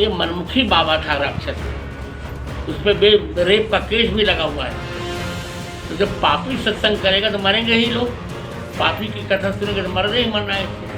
ये मनमुखी बाबा था राक्षस, उस पर रेप का केस भी लगा हुआ है। तो जब पापी सत्संग करेगा तो मरेंगे ही लोग, पापी की कथा सुनेंगे तो मरने ही मरना है इसको।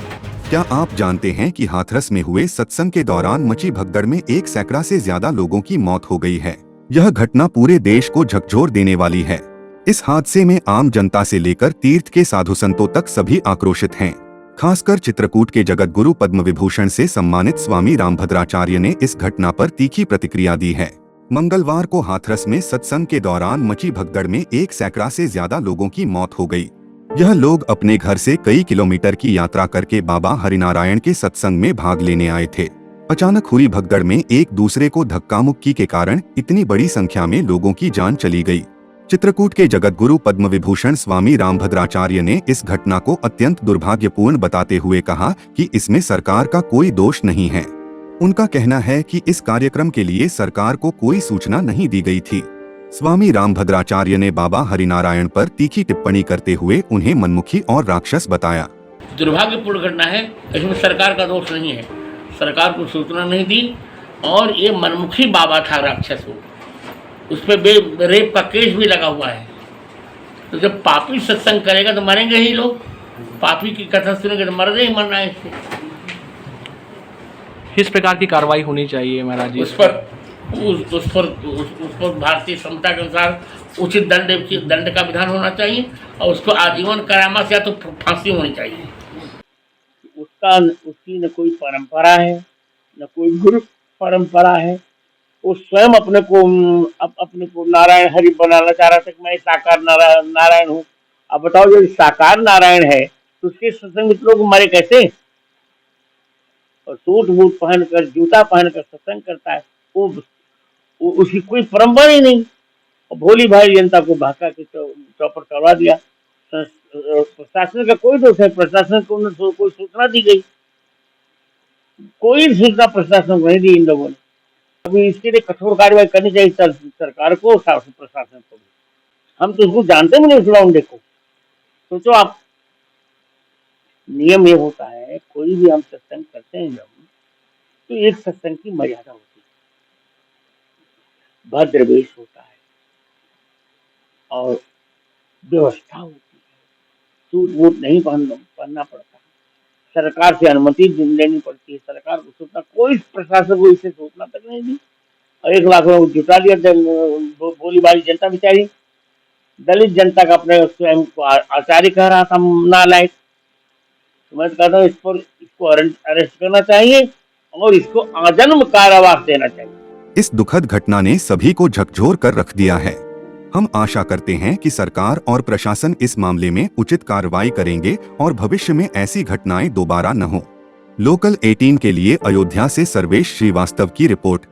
क्या आप जानते हैं कि हाथरस में हुए सत्संग के दौरान मची भगदड़ में 1 सैकड़ा से ज्यादा लोगों की मौत हो गई है। यह घटना पूरे देश को झकझोर देने वाली है। इस हादसे में आम जनता से लेकर तीर्थ के साधु संतों तक सभी आक्रोशित हैं। खासकर चित्रकूट के जगत गुरु पद्म विभूषण से सम्मानित स्वामी रामभद्राचार्य ने इस घटना पर तीखी प्रतिक्रिया दी है। मंगलवार को हाथरस में सत्संग के दौरान मची भगदड़ में 1 सैकड़ा से ज्यादा लोगों की मौत हो गई। यह लोग अपने घर से कई किलोमीटर की यात्रा करके बाबा हरिनारायण के सत्संग में भाग लेने आए थे। अचानक हुई भगदड़ में एक दूसरे को धक्का मुक्की के कारण इतनी बड़ी संख्या में लोगों की जान चली गई। चित्रकूट के जगत गुरु पद्म विभूषण स्वामी रामभद्राचार्य ने इस घटना को अत्यंत दुर्भाग्यपूर्ण बताते हुए कहा कि इसमें सरकार का कोई दोष नहीं है। उनका कहना है कि इस कार्यक्रम के लिए सरकार को कोई सूचना नहीं दी गई थी। स्वामी रामभद्राचार्य ने बाबा हरिनारायण पर तीखी टिप्पणी करते हुए उन्हें मनमुखी और राक्षस बताया। दुर्भाग्यपूर्ण घटना है, इसमें सरकार का दोष नहीं है, सरकार को सूचना नहीं दी और ये मनमुखी बाबा था राक्षस, उस पर रेप का केस भी लगा हुआ है। तो जब पापी सत्संग करेगा तो मरेंगे ही लोग, पापी की कथा सुनेंगे तो मरने ही मरना है इसको। किस प्रकार की कार्रवाई होनी चाहिए महाराज जी? उस पर भारतीय संहिता के अनुसार उचित दंड का विधान होना चाहिए और उसको आजीवन कारावास या तो फांसी होनी चाहिए। उसकी न कोई परंपरा है न कोई गुरु परंपरा है। वो स्वयं अपने को नारायण हरि बनाना चाह रहा था कि मैं साकार नारायण हूँ। अब बताओ, जो साकार नारायण है तो उसके सत्संग में लोग मरे कैसे? और सूट बूट पहनकर जूता पहनकर सत्संग करता है, वो उसकी कोई परंपरा ही नहीं। और भोली भाई जनता को भाका के चौपट करवा दिया। प्रशासन का कोई दोष है, प्रशासन को कोई सूचना दी गई, कोई सूचना प्रशासन को नहीं दी इन लोगों ने। अभी इसके लिए कठोर कार्रवाई करनी चाहिए सरकार को, प्रशासन को। हम तो उसको जानते भी नहीं उस लौंडे को। सोचो आप, नियम ये होता है, कोई भी हम सत्संग करते हैं जब, तो एक सत्संग की मर्यादा होती है, भद्र वेश होता है और व्यवस्था होती है। सूट बूट नहीं पहनना पड़ता, सरकार से अनुमति लेनी पड़ती है, सरकार को सूचना, कोई प्रशासन को इसे सूचना तक नहीं दी। और 1 लाख लोग जुटा लिया, बोली बाली जनता बेचारी, दलित जनता का अपने स्वयं को आचार्य कह रहा था नालायक। मैं कहता हूँ इसको अरेस्ट करना चाहिए और इसको आजीवन कारावास देना चाहिए। इस दुखद घटना ने सभी को झकझोर कर रख दिया है। हम आशा करते हैं कि सरकार और प्रशासन इस मामले में उचित कार्रवाई करेंगे और भविष्य में ऐसी घटनाएं दोबारा न हो। लोकल 18 के लिए अयोध्या से सर्वेश श्रीवास्तव की रिपोर्ट।